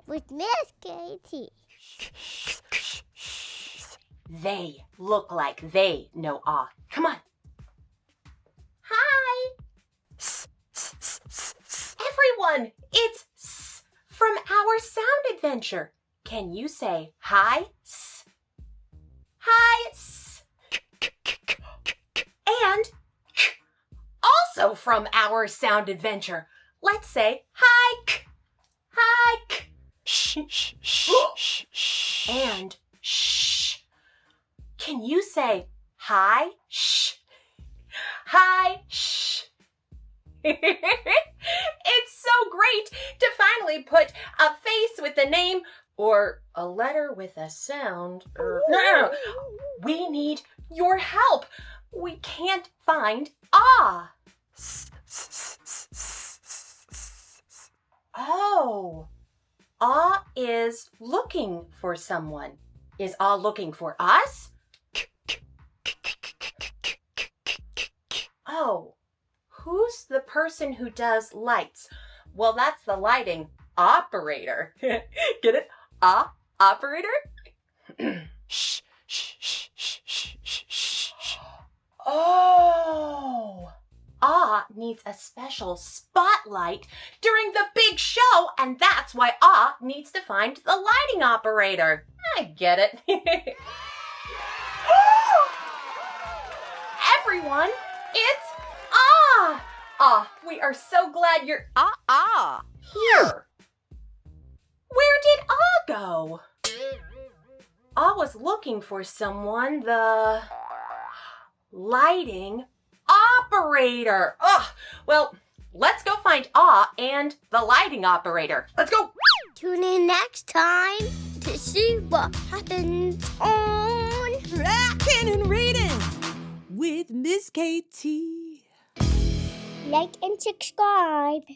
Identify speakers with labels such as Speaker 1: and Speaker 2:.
Speaker 1: with Miss Katie.
Speaker 2: They look like they know ah. Come on. Hi. Everyone, it's S from our sound adventure. Can you say hi? S. Hi. S. And also from our sound adventure. Let's say hi. Hi. And shh. Can you say hi? Shh. Hi. Shh. It's so great to finally put a face with a name or a letter with a sound. No. We need your help. We can't find ah. Oh. Ah is looking for someone. Is ah looking for us? Oh, who's the person who does lights? Well, that's the lighting operator. Get it? Ah, operator? Oh. Ah needs a special spotlight during the big show, and that's why Ah needs to find the lighting operator. I get it. Everyone, it's Ah! Ah, we are so glad you're here. Where did Ah go? Ah was looking for someone, the lighting operator. Oh, well, let's go find Ah and the lighting operator. Let's go.
Speaker 1: Tune in next time to see what happens on
Speaker 3: Writing and Reading with Miss Katie.
Speaker 1: Like and subscribe.